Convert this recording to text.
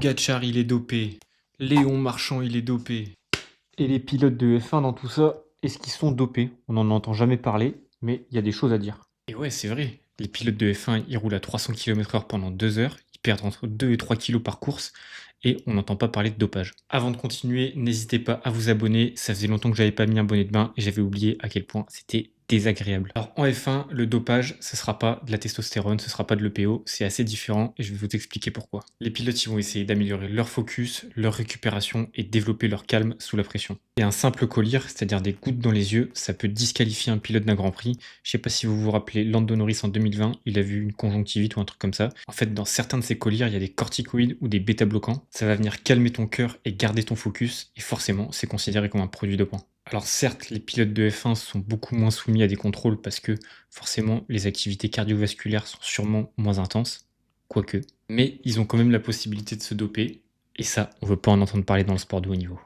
Pogacar, il est dopé. Léon Marchand, il est dopé. Et les pilotes de F1 dans tout ça, est-ce qu'ils sont dopés? On n'en entend jamais parler, mais il y a des choses à dire. Et ouais, c'est vrai. Les pilotes de F1, ils roulent à 300 km/h pendant 2 heures. Ils perdent entre 2 et 3 kilos par course. Et on n'entend pas parler de dopage. Avant de continuer, n'hésitez pas à vous abonner. Ça faisait longtemps que j'avais pas mis un bonnet de bain et j'avais oublié à quel point c'était désagréable. Alors en F1, le dopage, ce sera pas de la testostérone, ce sera pas de l'EPO, c'est assez différent et je vais vous expliquer pourquoi. Les pilotes, ils vont essayer d'améliorer leur focus, leur récupération et développer leur calme sous la pression. Et un simple collyre, c'est-à-dire des gouttes dans les yeux, ça peut disqualifier un pilote d'un Grand Prix. Je sais pas si vous vous rappelez Lando Norris en 2020, il a vu une conjonctivite ou un truc comme ça. En fait, dans certains de ces collyres, il y a des corticoïdes ou des bêta-bloquants. Ça va venir calmer ton cœur et garder ton focus et forcément, c'est considéré comme un produit dopant. Alors certes, les pilotes de F1 sont beaucoup moins soumis à des contrôles parce que forcément les activités cardiovasculaires sont sûrement moins intenses, quoique. Mais ils ont quand même la possibilité de se doper, et ça, on veut pas en entendre parler dans le sport de haut niveau.